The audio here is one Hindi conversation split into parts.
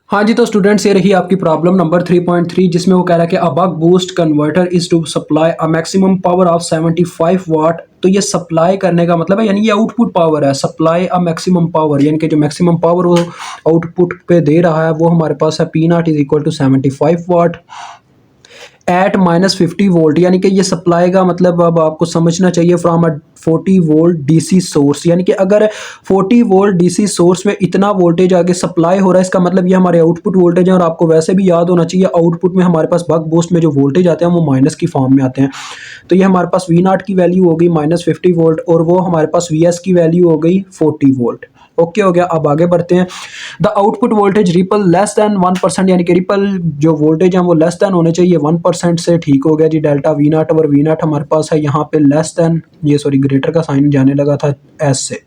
हाँ जी, तो स्टूडेंट्स ये रही आपकी प्रॉब्लम नंबर 3.3 जिसमें वो कह रहा है कि a buck boost converter is to supply a maximum power of 75 watt. तो ये सप्लाई करने का मतलब है यानी ये आउटपुट पावर है, सप्लाई अ मैक्सिमम पावर यानी कि जो मैक्सिमम पावर वो आउटपुट पे दे रहा है वो हमारे पास है P naught is equal to 75 watt at -50 volt. यानी कि ये सप्लाई का मतलब अब आपको समझना चाहिए from a 40 volt DC source. यानी कि अगर 40 वोल्ट डीसी सोर्स में इतना वोल्टेज आगे सप्लाई हो रहा है इसका मतलब ये हमारे आउटपुट वोल्टेज है। और आपको वैसे भी याद होना चाहिए आउटपुट में हमारे पास बक बूस्ट में जो वोल्टेज आते हैं वो माइनस की फॉर्म में आते हैं। तो ये हमारे पास वी नॉट की वैल्यू हो गई -50 वोल्ट और वो हमारे पास वी एस की वैल्यू हो गई 40 वोल्ट। ओके हो गया। अब आगे बढ़ते हैं। The output voltage ripple less than 1%। यानी कि रिपल जो वोल्टेज है वो लेस देन होने चाहिए 1% से। ठीक हो गया जी। डेल्टा वी नॉट और वी नॉट हमारे पास है यहाँ पे लेस देन, ये सॉरी ग्रेटर का साइन जाने लगा था एस से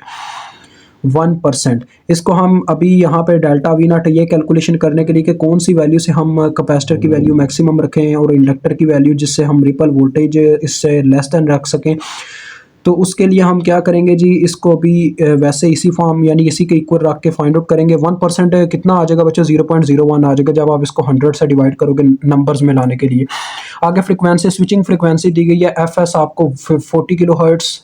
1%। इसको हम अभी यहाँ पे डेल्टा वी नॉट ये कैलकुलेशन करने के लिए कि कौन सी वैल्यू से हम कैपेसिटर की वैल्यू मैक्सिमम रखें और इंडक्टर की वैल्यू जिससे हम रिपल वोल्टेज इससे लेस देन रख सकें। तो उसके लिए हम क्या करेंगे जी, इसको अभी वैसे इसी फॉर्म यानी इसी के इक्वल रख के फाइंड आउट करेंगे। 1% कितना आ जाएगा बच्चों, 0.01 आ जाएगा जब आप इसको 100 से डिवाइड करोगे नंबर्स में लाने के लिए। आगे फ्रीक्वेंसी, स्विचिंग फ्रीक्वेंसी दी गई है एफ एस आपको 40 किलो हर्ट्स।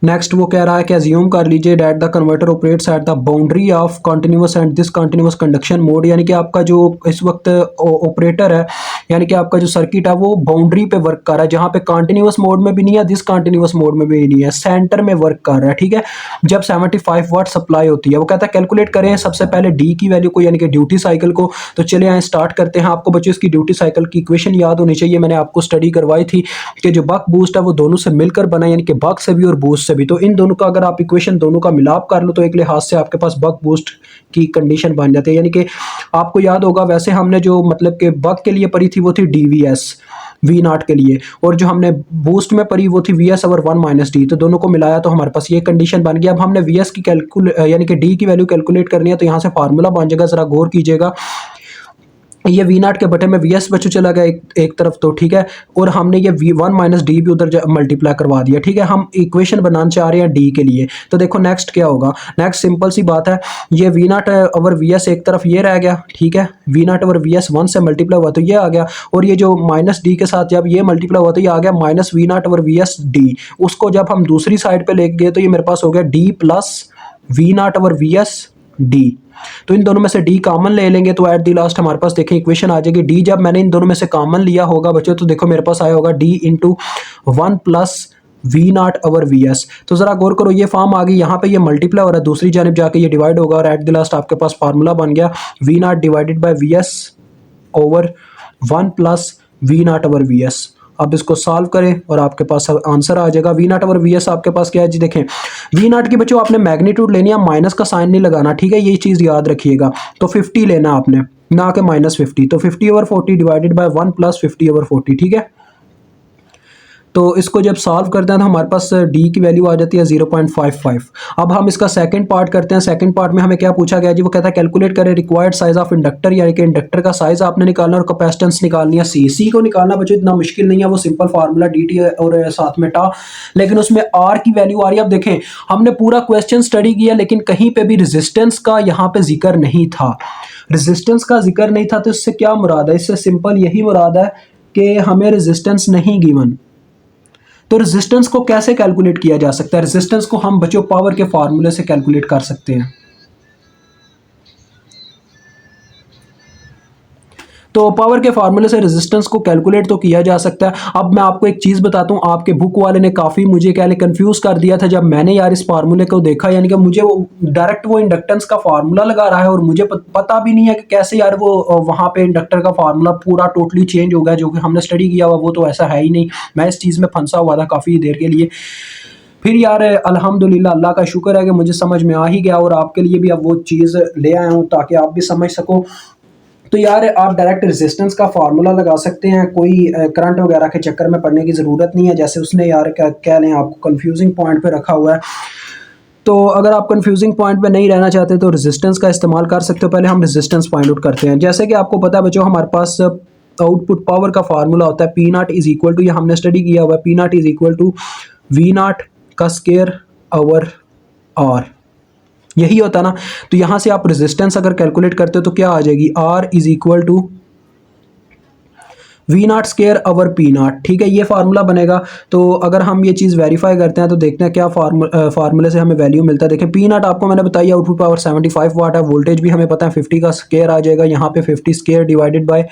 नेक्स्ट वो कह रहा है कि अज्यूम कर लीजिए that the converter operates at the boundary of continuous and discontinuous conduction mode. यानी कि आपका जो इस वक्त ऑपरेटर है यानी कि आपका जो सर्किट है वो बाउंड्री पे वर्क कर रहा है, जहाँ पे कंटिन्यूअस मोड में भी नहीं है डिसकंटिन्यूअस मोड में भी नहीं है, सेंटर में वर्क कर रहा है। ठीक है, जब 75 वाट सप्लाई होती है वो कहता है कैलकुलेट करें सबसे पहले डी की वैल्यू को यानी कि ड्यूटी साइकिल को। तो चलिए आए स्टार्ट करते हैं। आपको बच्चों इसकी ड्यूटी साइकिल की इक्वेशन याद होनी चाहिए, मैंने आपको स्टडी करवाई थी कि जो बक बूस्ट है वो दोनों से मिलकर बना यानी कि बक से भी और बूस्ट से भी। तो इन दोनों का अगर आप इक्वेशन दोनों का मिलाप कर लो तो एक लिहाज से आपके पास बक बूस्ट की कंडीशन बन जाती है। यानी कि आपको याद होगा वैसे हमने जो मतलब कि बक के लिए पढ़ी थी वो थी डीवीएस वी नॉट के लिए, और जो हमने बूस्ट में पढ़ी वो थी we S over 1 minus D. तो दोनों को मिलाया तो हमारे पास ये कंडीशन बन गई। अब हमने वी एस की यानी कि डी की वैल्यू कैलकुलेट करनी है तो यहाँ से फार्मूला बन जाएगा, जरा गौर कीजिएगा। ये वी नॉट के बटे में वी एस बच्चों चला गया एक तरफ, तो ठीक है, और हमने ये वी 1 माइनस डी भी उधर मल्टीप्लाई करवा दिया। ठीक है, हम इक्वेशन बनाना चाह रहे हैं डी के लिए। तो देखो नेक्स्ट क्या होगा, नेक्स्ट सिंपल सी बात है, ये V naught over V S एक तरफ ये रह गया। ठीक है, V naught over V S 1 से मल्टीप्लाई हुआ तो ये आ गया, और ये जो माइनस डी के साथ जब ये मल्टीप्लाई हुआ तो ये आ गया minus V naught over V S D. उसको जब हम दूसरी साइड पर ले गए तो ये मेरे पास हो गया D plus V naught over V S D. तो इन दोनों में से डी कॉमन ले लेंगे तो एट दी लास्ट हमारे पास देखें इक्वेशन आ जाएगी डी। जब मैंने इन दोनों में से कॉमन लिया होगा बच्चों तो देखो मेरे पास आया होगा D into 1 plus V naught over V S. तो जरा गौर करो ये फॉर्म आ गई, यहाँ पे ये मल्टीप्लाई हो रहा है, दूसरी जानब जाके ये डिवाइड होगा और एट द लास्ट आपके पास फार्मूला बन गया V naught divided by V S over 1 plus V naught over V S. अब इसको सॉल्व करें और आपके पास आंसर आ जाएगा V naught over V S आपके पास क्या है जी, देखें वी नॉट की बच्चों आपने मैग्नीट्यूड लेनी है, माइनस का साइन नहीं लगाना। ठीक है, ये चीज़ याद रखिएगा। तो 50 लेना आपने ना कि -50। तो 50 over 40 divided by 1 plus 50 over 40। ठीक है, तो इसको जब सॉल्व करते हैं तो हमारे पास डी की वैल्यू आ जाती है 0.55। अब हम इसका सेकंड पार्ट करते हैं। सेकंड पार्ट में हमें क्या पूछा गया जी, वो कहता है कैलकुलेट करें रिक्वायर्ड साइज ऑफ इंडक्टर, यानी कि इंडक्टर का साइज आपने निकालना और कैपेसिटेंस निकालनी है। सी को निकालना बच्चों इतना मुश्किल नहीं है, वो सिंपल फार्मूला डी टी और साथ में टा, लेकिन उसमें आर की वैल्यू आ रही है। अब देखें हमने पूरा क्वेश्चन स्टडी किया लेकिन कहीं पर भी रेजिस्टेंस का यहाँ पे जिक्र नहीं था, रेजिस्टेंस का जिक्र नहीं था। तो इससे क्या मुराद है, इससे सिंपल यही मुराद है कि हमें रेजिस्टेंस नहीं गिवन। तो रेजिस्टेंस को कैसे कैलकुलेट किया जा सकता है, रेजिस्टेंस को हम बच्चों पावर के फार्मूले से कैलकुलेट कर सकते हैं। तो पावर के फार्मूले से रेजिस्टेंस को कैलकुलेट तो किया जा सकता है। अब मैं आपको एक चीज़ बताता हूँ, आपके बुक वाले ने काफ़ी मुझे क्या कंफ्यूज कर दिया था जब मैंने यार इस फार्मूले को देखा। यानी कि मुझे वो डायरेक्ट वो इंडक्टेंस का फार्मूला लगा रहा है और मुझे पता भी नहीं है कि कैसे यार वो वहाँ पे इंडक्टर का फार्मूला पूरा टोटली चेंज हो गया, जो कि हमने स्टडी किया हुआ वो तो ऐसा है ही नहीं। मैं इस चीज़ में फंसा हुआ था काफ़ी देर के लिए। फिर यार अल्हम्दुलिल्लाह अल्लाह का शुक्र है कि मुझे समझ में आ ही गया और आपके लिए भी अब वो चीज़ ले आया हूँ ताकि आप भी समझ सको। तो यार आप डायरेक्ट रेजिस्टेंस का फार्मूला लगा सकते हैं, कोई करंट वगैरह के चक्कर में पड़ने की ज़रूरत नहीं है, जैसे उसने यार क्या कह लें आपको कंफ्यूजिंग पॉइंट पे रखा हुआ है। तो अगर आप कंफ्यूजिंग पॉइंट पे नहीं रहना चाहते तो रेजिस्टेंस का इस्तेमाल कर सकते हो। पहले हम रेजिस्टेंस फाइंड आउट करते हैं। जैसे कि आपको पता है बच्चों हमारे पास आउटपुट पावर का फार्मूला होता है P naught is equal to, ये हमने स्टडी किया हुआ है, P naught is equal to V naught का स्केयर ओवर आर। यही होता ना। तो यहाँ से आप रेजिस्टेंस अगर कैलकुलेट करते हो तो क्या आ जाएगी, R is equal to V naught square over P naught. ठीक है, ये फार्मूला बनेगा। तो अगर हम ये चीज़ वेरीफाई करते हैं तो देखते हैं क्या फार्मूले से हमें वैल्यू मिलता है। देखें पी नॉट आपको मैंने बताया आउटपुट पावर 75 वाट है, वोल्टेज भी हमें पता है 50 का स्केयर आ जाएगा, यहाँ पे 50 स्केयर डिवाइडेड बाय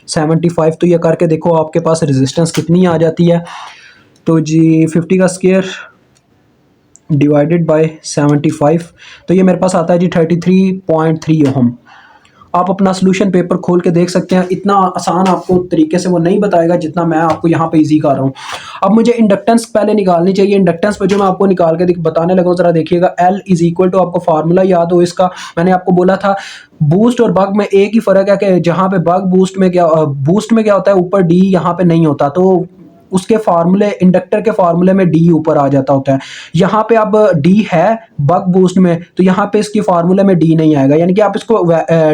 75। तो ये करके देखो आपके पास रेजिस्टेंस कितनी आ जाती है। तो जी 50 का स्केयर डिवाइडेड बाय 75, तो ये मेरे पास आता है जी 33.3 ओहम। आप अपना सोल्यूशन पेपर खोल के देख सकते हैं, इतना आसान आपको तरीके से वो नहीं बताएगा जितना मैं आपको यहाँ पे इजी कर रहा हूँ। अब मुझे इंडक्टेंस पहले निकालनी चाहिए। इंडक्टेंस पे जो मैं आपको निकाल के बताने लगा हूँ, जरा देखिएगा। L इज इक्वल टू, आपको फार्मूला याद हो इसका, मैंने आपको बोला था बूस्ट और बक में एक ही फर्क है कि जहाँ पे बक बूस्ट में क्या होता है, ऊपर डी यहाँ पे नहीं होता, तो उसके फार्मूले, इंडक्टर के फार्मूले में डी ऊपर आ जाता होता है। यहाँ पे अब डी है बक बूस्ट में, तो यहाँ पे इसकी फार्मूले में डी नहीं आएगा। यानी कि आप इसको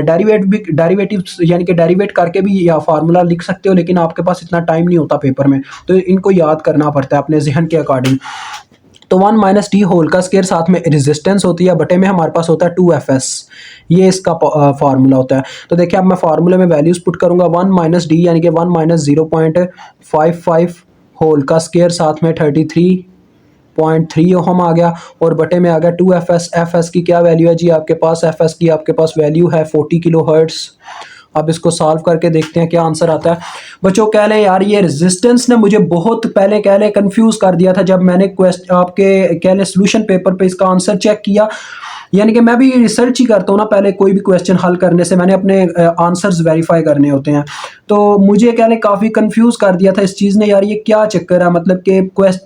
डेरिवेटिव यानी कि डेरिवेट करके भी या फार्मूला लिख सकते हो, लेकिन आपके पास इतना टाइम नहीं होता पेपर में, तो इनको याद करना पड़ता है अपने जहन के अकॉर्डिंग। तो 1 माइनस टी होल का स्केयर, साथ में रेजिस्टेंस होती है, बटे में हमारे पास होता है 2fs, ये इसका फार्मूला होता है। तो देखिए अब मैं फार्मूले में वैल्यूज पुट करूंगा, 1 माइनस डी यानी कि 1 माइनस 0.55 होल का स्केयर, साथ में 33.3 ओहम आ गया, और बटे में आ गया 2fs। fs की क्या वैल्यू है जी आपके पास, fs की आपके पास वैल्यू है 40 किलो हर्ट्स। अब इसको सॉल्व करके देखते हैं क्या आंसर आता है। बच्चों कह लें यार ये रेजिस्टेंस ने मुझे बहुत पहले कह लें कंफ्यूज कर दिया था, जब मैंने आपके कह लें सोल्यूशन पेपर पे इसका आंसर चेक किया। यानी कि मैं भी रिसर्च ही करता हूँ ना, पहले कोई भी क्वेश्चन हल करने से मैंने अपने आंसर्स वेरीफाई करने होते हैं। तो मुझे कह लें काफ़ी कंफ्यूज कर दिया था इस चीज़ ने, यार ये क्या चक्कर है, मतलब कि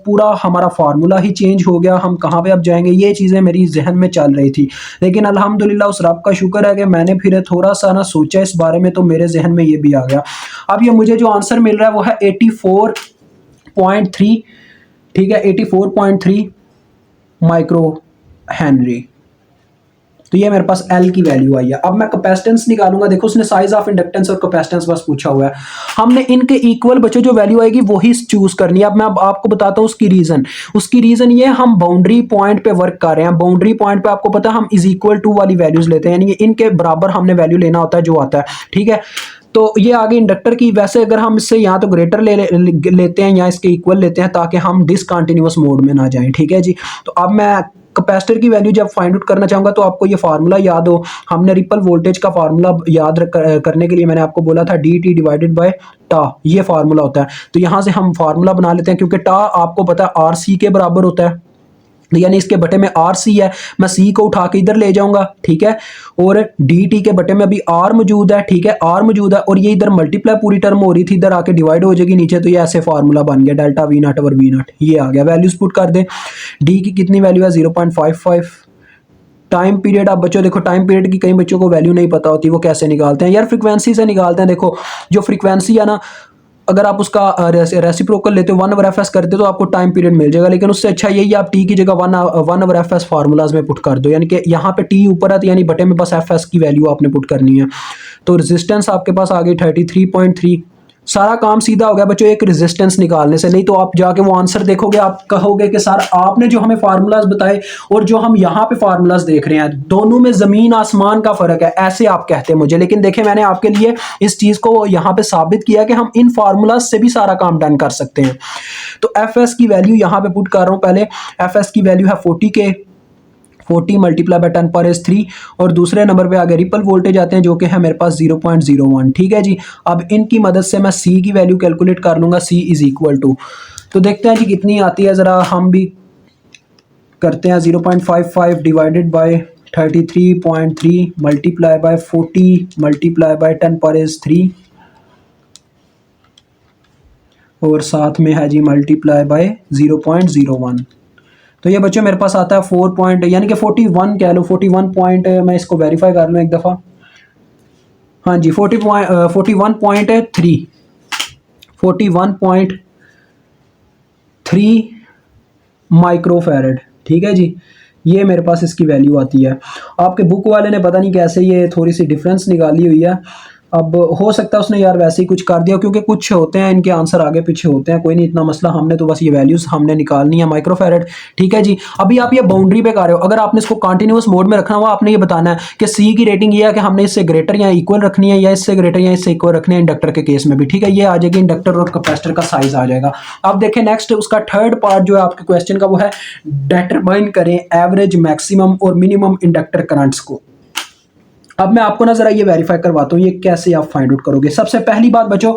पूरा हमारा फार्मूला ही चेंज हो गया, हम कहाँ पे अब जाएंगे, ये चीज़ें मेरी जहन में चल रही थी। लेकिन अल्हम्दुलिल्लाह उस रब का शुक्र है कि मैंने फिर थोड़ा सा ना सोचा इस बारे में, तो मेरे जहन में ये भी आ गया। अब ये मुझे जो आंसर मिल रहा है वो है 84.3। ठीक है, 84.3 माइक्रो हेनरी। तो ये मेरे पास L की वैल्यू आई है। अब मैं कैपेसिटेंस निकालूंगा। देखो उसने साइज ऑफ इंडक्टेंस और कैपेसिटेंस बस पूछा हुआ है, हमने इनके इक्वल बच्चों जो वैल्यू आएगी वही चूज करनी है। अब मैं आपको बताता हूँ उसकी रीजन ये, हम बाउंड्री पॉइंट पे वर्क कर रहे हैं। बाउंड्री पॉइंट पे आपको पता है हम इज इक्वल टू वाली वैल्यूज लेते हैं, यानी इनके बराबर हमने वैल्यू लेना होता है जो आता है। ठीक है, तो ये आगे इंडक्टर की, वैसे अगर हम इससे यहाँ तो ग्रेटर लेते हैं या इसके इक्वल लेते हैं ताकि हम डिसकंटिन्यूअस मोड में ना जाएं। ठीक है जी, तो अब मैं कैपेसिटर की वैल्यू जब फाइंड आउट करना चाहूंगा तो आपको ये फार्मूला याद हो, हमने रिपल वोल्टेज का फार्मूला याद करने के लिए मैंने आपको बोला था डी टी डिवाइडेड बाय टा, ये फार्मूला होता है। तो यहाँ से हम फार्मूला बना लेते हैं, क्योंकि टा आपको पता है आर सी के बराबर होता है, यानी इसके बटे में आर सी है, मैं सी को उठा के इधर ले जाऊंगा। ठीक है, और डी टी के बटे में अभी आर मौजूद है। ठीक है, आर मौजूद है और ये इधर मल्टीप्लाई पूरी टर्म हो रही थी, इधर आके डिवाइड हो जाएगी नीचे, तो ये ऐसे फार्मूला बन गया delta V naught over V naught, ये आ गया। वैल्यूज पुट कर दें, डी की कितनी वैल्यू है 0.55। टाइम पीरियड, आप बच्चों देखो टाइम पीरियड की कई बच्चों को वैल्यू नहीं पता होती, वो कैसे निकालते हैं यार, फ्रीक्वेंसी से निकालते हैं। देखो जो फ्रीक्वेंसी है ना, अगर आप उसका रेसिप्रोकल लेते हो 1/fs करते हो तो आपको टाइम पीरियड मिल जाएगा, लेकिन उससे अच्छा यही आप टी की जगह 1/fs फार्मूलाज में पुट कर दो, यानी कि यहाँ पे टी ऊपर है तो यानी बटे में बस fs की वैल्यू आपने पुट करनी है। तो रेजिस्टेंस आपके पास आ गई 33.3। सारा काम सीधा हो गया बच्चों एक रेजिस्टेंस निकालने से। नहीं तो आप जाके वो आंसर देखोगे, आप कहोगे कि सर आपने जो हमें फार्मूलाज बताए और जो हम यहाँ पे फार्मूलाज देख रहे हैं दोनों में जमीन आसमान का फर्क है, ऐसे आप कहते हैं मुझे। लेकिन देखें मैंने आपके लिए इस चीज को यहाँ पे साबित किया कि हम इन फार्मूलाज से भी सारा काम डन कर सकते हैं। तो fs की वैल्यू यहाँ पे पुट कर रहा हूँ। पहले fs की वैल्यू है 40 मल्टीप्लाई बाय 10⁻³ और दूसरे नंबर पे आगे रिपल वोल्टेज आते हैं जो कि है मेरे पास 0.01। ठीक है जी, अब इनकी मदद से मैं C की वैल्यू कैलकुलेट कर लूंगा, C इज इक्वल टू, तो देखते हैं जी कितनी आती है, ज़रा हम भी करते हैं। 0.55 divided by 33.3 multiply by 40 multiply by 10⁻³ और साथ में है जी मल्टीप्लाई बाय 0.01। तो ये बच्चों मेरे पास आता है 4 पॉइंट यानी कि 41 कह लो, 41 पॉइंट, मैं इसको वेरीफाई कर लूँ एक दफ़ा। हाँ जी 41.3 माइक्रोफैरड। ठीक है जी, ये मेरे पास इसकी वैल्यू आती है। आपके बुक वाले ने पता नहीं कैसे ये थोड़ी सी डिफरेंस निकाली हुई है, अब हो सकता है उसने यार वैसे ही कुछ कर दिया, क्योंकि कुछ होते हैं इनके आंसर आगे पीछे होते हैं, कोई नहीं इतना मसला, हमने तो बस ये वैल्यूज हमने निकालनी है माइक्रोफैरड। ठीक है जी। अभी आप ये बाउंड्री पे कर रहे हो, अगर आपने इसको कंटिन्यूअस मोड में रखना हुआ, आपने ये बताना है कि सी की रेटिंग ये है कि हमने इससे ग्रेटर या इक्वल रखनी है, या इससे ग्रेटर या इससे इक्वल रखनी है इंडक्टर के केस में भी। ठीक है, ये आ जाएगी इंडक्टर और कैपेसिटर का साइज आ जाएगा। अब देखें नेक्स्ट उसका थर्ड पार्ट जो है आपके क्वेश्चन का, वो है डिटरमाइन करें एवरेज मैक्सिमम और मिनिमम इंडक्टर करंट्स को। अब मैं आपको ना जरा ये वेरीफाई करवाता हूँ ये कैसे आप फाइंड आउट करोगे। सबसे पहली बात बच्चों,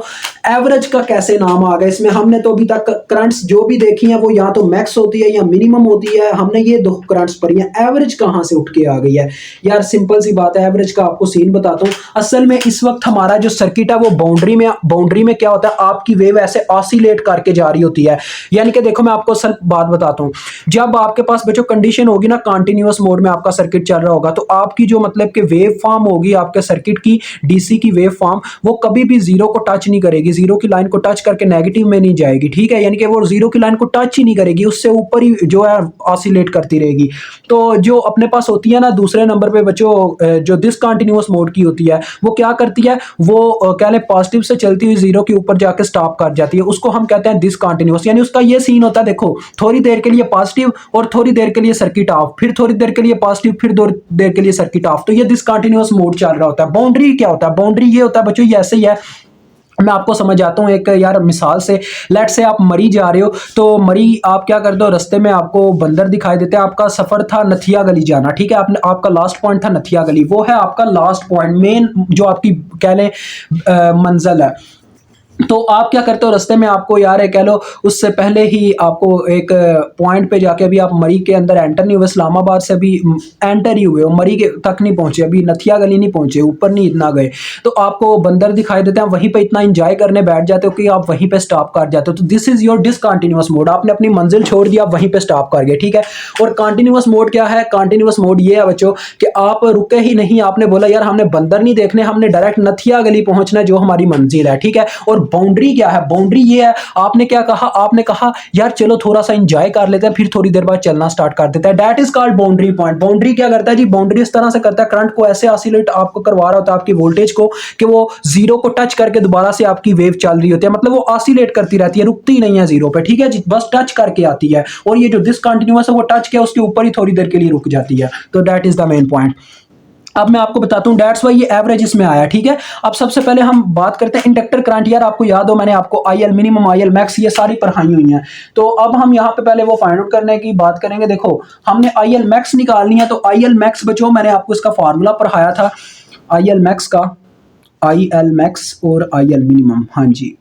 एवरेज का कैसे नाम आ गया इसमें? हमने तो अभी तक करंट्स जो भी देखी हैं वो या तो मैक्स होती है या मिनिमम होती है, हमने ये दो करंट्स पढ़ी हैं, एवरेज कहाँ से उठ के आ गई है यार? सिंपल सी बात है, एवरेज का आपको सीन बताता हूँ। असल में इस वक्त हमारा जो सर्किट है वो बाउंड्री में क्या होता है, आपकी वेव ऐसे ऑसिलेट करके जा रही होती है। यानी कि देखो मैं आपको असल बात बताता हूँ, जब आपके पास बच्चों कंडीशन होगी ना कंटिन्यूअस मोड में आपका सर्किट चल रहा होगा, तो आपकी जो मतलब कि वेव फॉर्म होगी आपके सर्किट की, डीसी की वेव फॉर्म, वो कभी भी जीरो को टच नहीं करेगी, जीरो की लाइन को टच करके नेगेटिव में नहीं जाएगी। ठीक है, यानी कि वो जीरो की लाइन को टच ही नहीं करेगी, उससे ऊपर ही जो है ऑसिलेट करती रहेगी। तो जो अपने पास होती है ना दूसरे नंबर पे बच्चों, जो डिसकंटिन्यूअस मोड की होती है, वो क्या करती है, वो कह ले पॉजिटिव से चलती हुई जीरो के ऊपर जाके स्टॉप कर जाती है, उसको हम कहते हैं डिसकंटिन्यूअस। यानी उसका ये सीन होता है, देखो थोड़ी देर के लिए पॉजिटिव और थोड़ी देर के लिए सर्किट ऑफ, फिर थोड़ी देर के लिए पॉजिटिव, फिर थोड़ी देर के लिए सर्किट ऑफ, तो ये डिसकंटिन्यूअस मोड चल रहा होता है। बाउंड्री क्या होता है? बाउंड्री ये होता है बच्चों, ये ऐसे ही है, मैं आपको समझ आता हूँ एक यार मिसाल से। लेट से आप मरी जा रहे हो, तो मरी आप क्या करते हो, रास्ते में आपको बंदर दिखाई देते हैं, आपका सफर था नथिया गली जाना। ठीक है, आपने आपका लास्ट पॉइंट था नथिया गली, वो है आपका लास्ट पॉइंट, मेन जो आपकी कह लें मंजिल है। तो आप क्या करते हो, रास्ते में आपको यार है कह लो उससे पहले ही आपको एक पॉइंट पे जाके, अभी आप मरी के अंदर एंटर नहीं हुए, इस्लामाबाद से अभी एंटर ही हुए हो, मरी के तक नहीं पहुंचे, अभी नथिया गली नहीं पहुंचे, ऊपर नहीं इतना गए, तो आपको बंदर दिखाई देते हैं, वहीं पे इतना एंजॉय करने बैठ जाते हो कि आप वहीं पे स्टॉप कर जाते हो। तो this is your discontinuous mode, आपने अपनी मंजिल छोड़ दी, आप वहीं पे स्टॉप कर गए। ठीक है, और कंटिन्यूअस मोड क्या है? कंटिन्यूअस मोड ये है बच्चों कि आप रुके ही नहीं, आपने बोला यार हमने बंदर नहीं देखने, हमने डायरेक्ट नथिया गली पहुंचना है जो हमारी मंजिल है। ठीक है, और बाउंड्री क्या है? बाउंड्री ये है, आपने क्या कहा, आपने कहा यार चलो थोड़ा सा एंजॉय कर लेते हैं, फिर थोड़ी देर बाद चलना स्टार्ट कर देते हैं। That is called boundary point. Boundary क्या करता है जी? बाउंड्री इस तरह से करता है, करंट को ऐसे ऑसिलेट आपको करवा रहा होता है, आपकी वोल्टेज को, कि वो जीरो को टच करके दोबारा से आपकी वेव चल रही होती है, मतलब वो ऑसिलेट करती रहती है, रुकती नहीं है जीरो पे। ठीक है जी, बस टच करके आती है, और ये जो डिसकंटिन्यूअस है वो टच किया उसके ऊपर ही थोड़ी देर के लिए रुक जाती है। तो that is the main point. अब मैं आपको बताता हूं दैट्स वाई ये एवरेज इसमें आया। ठीक है, अब सबसे पहले हम बात करते हैं इंडक्टर करंट। यार आपको याद हो मैंने आपको आईएल मिनिमम, आईएल मैक्स ये सारी पढ़ाई हुई हैं, तो अब हम यहां पे पहले वो फाइंड आउट करने की बात करेंगे। देखो हमने आईएल मैक्स निकालनी है, तो आईएल मैक्स बच्चों मैंने आपको इसका फार्मूला पढ़ाया था आईएल मैक्स का, आईएल मैक्स और आईएल मिनिमम। हाँ जी,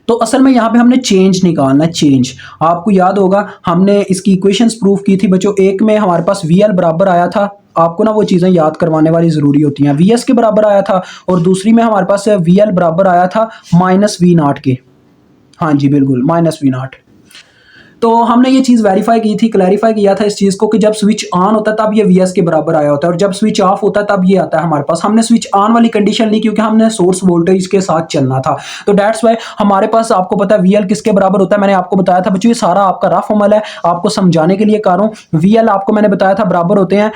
तो असल में यहाँ पे हमने चेंज निकालना है, चेंज। आपको याद होगा हमने इसकी इक्वेशंस प्रूफ की थी बच्चों, एक में हमारे पास वीएल बराबर आया था, आपको ना वो चीज़ें याद करवाने वाली ज़रूरी होती हैं, वीएस के बराबर आया था, और दूसरी में हमारे पास वीएल बराबर आया था माइनस वी नॉट के। हाँ जी बिल्कुल, माइनस वी नॉट। तो हमने ये चीज़ वेरीफाई की थी, क्लैरिफाई किया था इस चीज़ को कि जब स्विच ऑन होता है तब ये वीएस के बराबर आया होता है, और जब स्विच ऑफ होता है तब ये आता है हमारे पास। हमने स्विच ऑन वाली कंडीशन ली क्योंकि हमने सोर्स वोल्टेज के साथ चलना था, तो दैट्स वाई हमारे पास, आपको पता है वीएल किसके बराबर होता है, मैंने आपको बताया था बच्चों, ये सारा आपका रफ अमल है, आपको समझाने के लिए कर रहा हूँ। वीएल आपको मैंने बताया था बराबर होते हैं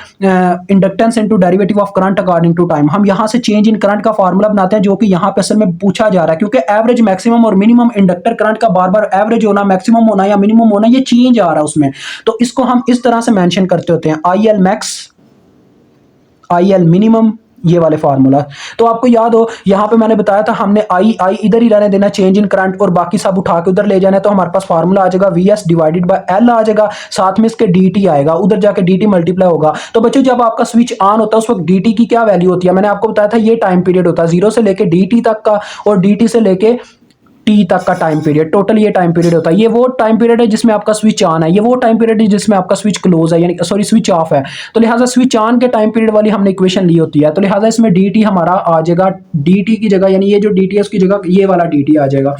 inductance into derivative of current according to time. हम यहाँ से चेंज इन करंट का फार्मूला बनाते हैं, जो कि यहाँ पे असल में पूछा जा रहा है, क्योंकि एवरेज, मैक्सिमम और मिनिमम इंडक्टर करंट का बार बार एवरेज होना, मैक्सिमम होना या मिनिमम होना, ये चेंज आ रहा है उसमें, तो इसको हम इस तरह से मेंशन करते होते हैं, आईएल मैक्स, आईएल मिनिमम, ये वाले फार्मूला। तो आपको याद हो यहां पे मैंने बताया था हमने आई आई इधर ही रहने देना, चेंज इन करंट, और बाकी सब उठा के उधर ले जाना है, तो हमारे पास फार्मूला आ जाएगा वीएस डिवाइडेड बाय एल आ जाएगा, साथ में इसके डीटी आएगा, उधर जाके डीटी मल्टीप्लाई होगा। तो बच्चों जब आपका स्विच ऑन होता है उस वक्त डीटी की क्या वैल्यू होती है, मैंने आपको बताया था ये टाइम पीरियड होता है जीरो से लेके डीटी तक का, और डीटी से लेके टी तक का टाइम पीरियड, टोटल ये टाइम पीरियड होता है। ये वो टाइम पीरियड है जिसमें आपका स्विच ऑन है, ये वो टाइम पीरियड है जिसमें आपका स्विच क्लोज है, यानी सॉरी स्विच ऑफ है। तो लिहाजा स्विच ऑन के टाइम पीरियड वाली हमने इक्वेशन ली होती है, तो लिहाजा इसमें dt हमारा आ जाएगा, dt की जगह, यानी ये जो dt है उसकी जगह ये वाला dt आ जाएगा।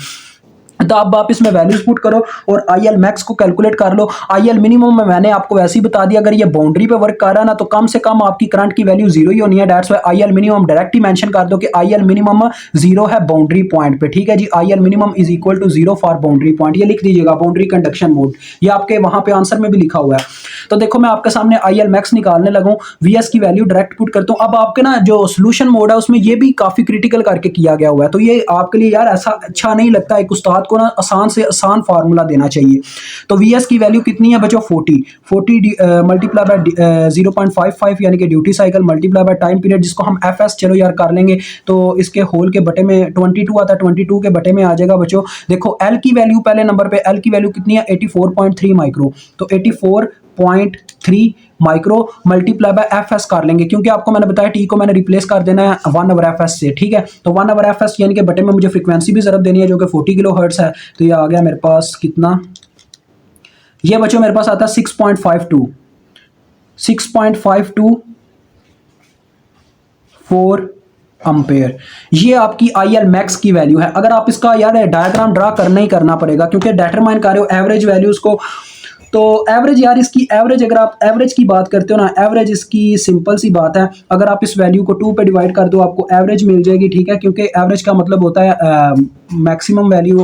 तो अब आप इसमें वैल्यूज पुट करो और आई एल मैक्स को कैलकुलेट कर लो। आई एल मिनिमम में मैंने आपको वैसे ही बता दिया, अगर ये बाउंड्री पे वर्क कर रहा है ना तो कम से कम आपकी करंट की वैल्यू जीरो ही होनी है। That's why I L minimum direct ही मेंशन कर दो कि आई एल मिनिमम जीरो है बाउंड्री पॉइंट पे, ठीक है जी। I L minimum is equal to zero for boundary point, ये लिख दीजिएगा बाउंड्री कंडक्शन मोड, ये आपके वहां पे आंसर में भी लिखा हुआ है। तो देखो मैं आपके सामने आई एल मैक्स निकालने लगा हूं, वी एस की वैल्यू डायरेक्ट पुट करता हूं। अब आपके ना जो सोल्यूशन मोड है उसमें ये भी काफी क्रिटिकल करके किया गया हुआ है, तो ये आपके लिए यार ऐसा अच्छा नहीं लगता, एक उस्ताद को ना आसान से आसान फार्मूला देना चाहिए। तो वी एस की वैल्यू कितनी है बच्चों, 40 मल्टीप्लाई बाय 0.55 यानी कि duty cycle multiply by time period, जिसको हम एफ एस चलो यार कर लेंगे, तो इसके होल के बटे में 22 आता है, 22 के बटे में आ जाएगा बच्चों। देखो एल की वैल्यू पहले नंबर पे, एल की वैल्यू कितनी है 84.3 माइक्रो, तो 84.3 micro multiply by F S कर लेंगे, क्योंकि आपको मैंने बताया टी को मैंने रिप्लेस कर देना है 1 ओवर एफ एस से, ठीक है। तो 1 ओवर एफ एस यानी कि बटे में मुझे फ्रीक्वेंसी भी जरूर देनी है जो कि 40 किलो हर्ट्ज है, तो ये आ गया मेरे पास कितना, ये बच्चों मेरे पास आता है 6.52 अम्पेयर। ये आपकी आई एल मैक्स की वैल्यू है। अगर आप इसका यार डायग्राम ड्रा करना ही करना पड़ेगा, क्योंकि डिटरमाइन कर रहे हो एवरेज वैल्यूज को, तो एवरेज यार इसकी एवरेज, अगर आप एवरेज की बात करते हो ना, एवरेज इसकी सिंपल सी बात है, अगर आप इस वैल्यू को 2 पे डिवाइड कर दो आपको एवरेज मिल जाएगी, ठीक है। क्योंकि एवरेज का मतलब होता है मैक्सिमम वैल्यू,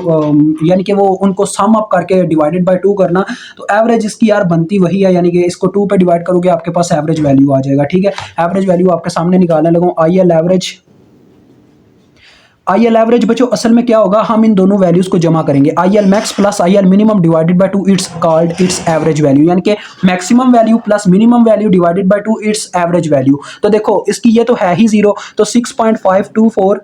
यानी कि वो उनको सम अप करके डिवाइडेड बाय 2 करना, तो एवरेज इसकी यार बनती वही है, यानी कि इसको 2 पे डिवाइड करोगे आपके पास एवरेज वैल्यू आ जाएगा, ठीक है। एवरेज वैल्यू आपके सामने निकालने लगूँ, I L average, I L average बच्चों असल में क्या होगा, हम इन दोनों वैल्यूज को जमा करेंगे, आई L max plus I L minimum divided by 2 it's called its average value, यानी कि maximum value plus minimum value divided by 2 it's average value. तो देखो इसकी ये तो है ही जीरो, तो 6.524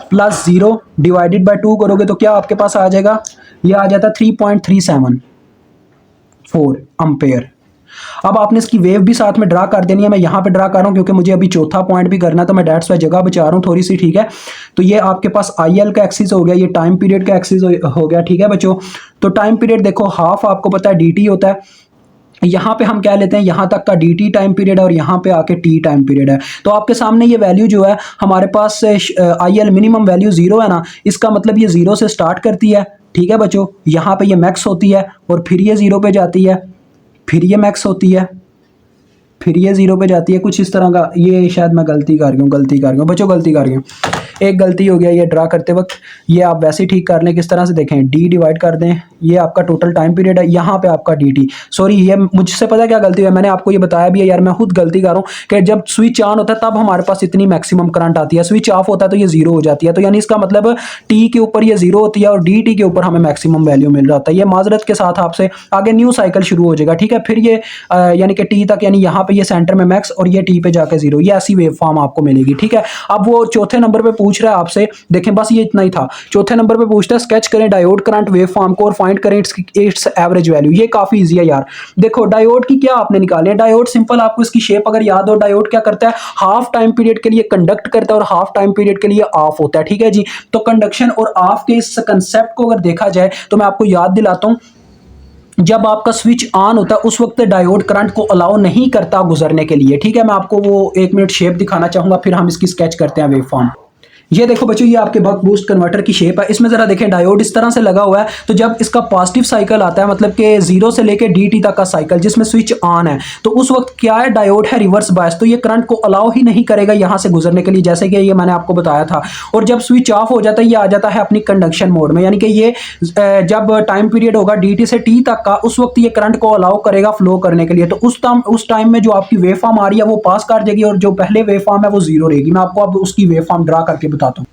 प्लस जीरो डिवाइडेड बाय 2 करोगे तो क्या आपके पास आ जाएगा, ये आ जाता 3.374 अम्पेयर। अब आपने इसकी वेव भी साथ में ड्रा कर देनी है, मैं यहां पे ड्रा कर रहा हूं क्योंकि मुझे अभी चौथा पॉइंट भी करना है, तो मैं डेट्स वाइज जगह बचा रहा हूं थोड़ी सी, ठीक है। तो ये आपके पास आई एल का एक्सिस हो गया, ये टाइम पीरियड का एक्सिस हो गया, ठीक है बच्चों। तो टाइम पीरियड देखो हाफ आपको पता है dt होता है, यहाँ पे हम क्या लेते हैं, यहाँ तक का dt टाइम पीरियड है और यहाँ पे आके t टाइम पीरियड है। तो आपके सामने ये वैल्यू जो है हमारे पास I L minimum value zero है ना, इसका मतलब ये जीरो से स्टार्ट करती है, ठीक है बच्चों। यहाँ पे ये मैक्स होती है और फिर ये जीरो पे जाती है, फिर ये मैक्स होती है, फिर ये जीरो पे जाती है, कुछ इस तरह का। ये शायद मैं गलती कर गया हूँ बच्चों, गलती कर गया हूँ, एक गलती हो गया ये ड्रा करते वक्त। ये आप वैसे ही ठीक कर लें, किस तरह से देखें, डी डिवाइड कर दें, ये आपका टोटल टाइम पीरियड है, यहाँ पे आपका डी टी, सॉरी ये मुझसे पता क्या गलती है, मैंने आपको ये बताया भी है यार, मैं खुद गलती कर रहा हूँ कि जब स्विच ऑन होता है तब हमारे पास इतनी मैक्सिमम करंट आती है, स्विच ऑफ होता है तो ये जीरो हो जाती है। तो यानी इसका मतलब टी के ऊपर ये जीरो होती है और डी टी के ऊपर हमें मैक्सिमम वैल्यू मिल जाता है। ये माजरत के साथ आपसे आगे न्यू साइकिल शुरू हो जाएगा, ठीक है। फिर ये यानी कि टी तक, यानी यहाँ पे ये सेंटर में मैक्स और ये टी पे जाके जीरो, ये ऐसी वेव फॉर्म आपको मिलेगी, ठीक है। अब वो चौथे नंबर पे पूछ रहा है आपसे, देखें बस ये इतना ही था। चौथे नंबर पे पूछता है स्केच करें डायोड करंट वेव फॉर्म को और फाइंड करें इट्स एवरेज वैल्यू। ये काफी इजी है यार। देखो डायोड की क्या आपने निकाली है, डायोड सिंपल, आपको इसकी शेप अगर याद हो, डायोड क्या करता है, हाफ टाइम पीरियड के लिए कंडक्ट करता है और हाफ टाइम पीरियड के लिए ऑफ होता है, ठीक है जी। तो कंडक्शन और ऑफ के इस कंसेप्ट को अगर देखा जाए तो मैं आपको याद दिलाता हूं, जब आपका स्विच ऑन होता है उस वक्त डायोड करंट को अलाउ नहीं करता गुजरने के लिए, ठीक है। मैं आपको वो 1 मिनट शेप दिखाना चाहूंगा, फिर हम इसकी स्केच करते हैं वेव फॉर्म। ये देखो बच्चों, ये आपके बक बूस्ट कन्वर्टर की शेप है। इसमें जरा देखें डायोड इस तरह से लगा हुआ है, तो जब इसका पॉजिटिव साइकिल आता है, मतलब कि जीरो से लेके dt तक का साइकिल जिसमें स्विच ऑन है, तो उस वक्त क्या है, डायोड है रिवर्स बायस, तो ये करंट को अलाउ ही नहीं करेगा यहां से गुजरने के लिए, जैसे कि ये मैंने आपको बताया था। और जब स्विच ऑफ हो जाता है ये आ जाता है अपनी कंडक्शन मोड में, यानी कि ये जब टाइम पीरियड होगा dt से t तक का, उस वक्त ये करंट को अलाउ करेगा फ्लो करने के लिए। तो उस टाइम में जो आपकी वेव फॉर्म आ रही है वो पास कर जाएगी और जो पहले वेव फॉर्म है वो जीरो रहेगी। मैं आपको अब उसकी वेव फॉर्म ड्रा करके बताता हूँ।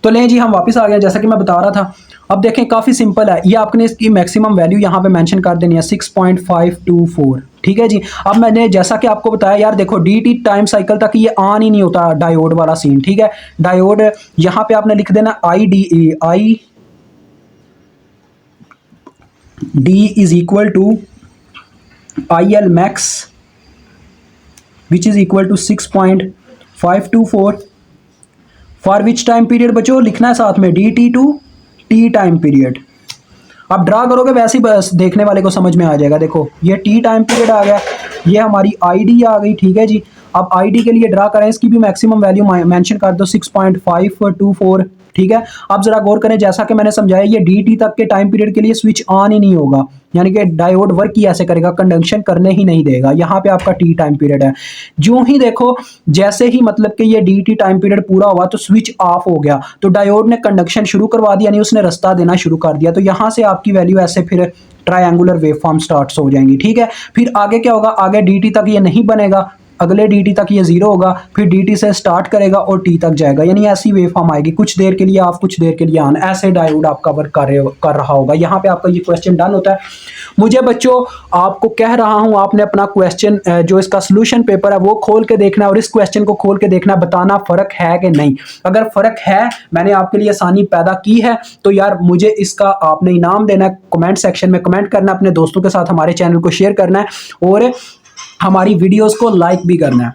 तो लें जी, हम वापस आ गए जैसा कि मैं बता रहा था। अब देखें काफ़ी सिंपल है, ये आपने इसकी मैक्सिमम वैल्यू यहाँ पे मेंशन कर देनी है 6.524, ठीक है जी। अब मैंने जैसा कि आपको बताया यार, देखो dt टाइम साइकिल तक ये ऑन ही नहीं होता डायोड वाला सीन, ठीक है। डायोड यहाँ पे आपने लिख देना I D is equal to I L max which is equal to 6.524 for which time period बच्चों, लिखना है साथ में dt to t time period. आप ड्रा करोगे वैसे ही बस देखने वाले को समझ में आ जाएगा। देखो ये t टाइम पीरियड आ गया, ये हमारी id आ गई, ठीक है जी। अब id के लिए ड्रा करें, इसकी भी मैक्सिमम वैल्यू मेंशन कर दो 6.524 ठीक है। अब जरा गौर करें, जैसा कि मैंने समझाया ये dt तक के टाइम पीरियड के लिए स्विच ऑन ही नहीं होगा, यानी कि डायोड वर्क ही ऐसे करेगा, कंडक्शन करने ही नहीं देगा। यहाँ पे आपका टी टाइम पीरियड है। जो ही देखो, जैसे ही मतलब कि ये dt टाइम पीरियड पूरा हुआ तो स्विच ऑफ हो गया, तो डायोड ने कंडक्शन शुरू करवा दिया, यानी उसने रास्ता देना शुरू कर दिया। तो यहाँ से आपकी वैल्यू ऐसे फिर ट्रायंगुलर वेवफॉर्म स्टार्ट हो जाएंगी, ठीक है। फिर आगे क्या होगा, आगे dt तक ये नहीं बनेगा, अगले dt तक ये जीरो होगा, फिर dt से स्टार्ट करेगा और t तक जाएगा, यानी ऐसी वेवफॉर्म आएगी, कुछ देर के लिए ऑफ कुछ देर के लिए ऑन, ऐसे डायोड आपका वर्क कर रहा होगा। यहाँ पे आपका ये क्वेश्चन डन होता है। मुझे बच्चों आपको कह रहा हूं, आपने अपना क्वेश्चन जो इसका सोल्यूशन पेपर है वो खोल के देखना है और इस क्वेश्चन को खोल के देखना, बताना फर्क है कि नहीं। अगर फर्क है, मैंने आपके लिए आसानी पैदा की है, तो यार मुझे इसका आपने इनाम देना है, कमेंट सेक्शन में कमेंट करना, अपने दोस्तों के साथ हमारे चैनल को शेयर करना है और हमारी वीडियोस को लाइक भी करना है।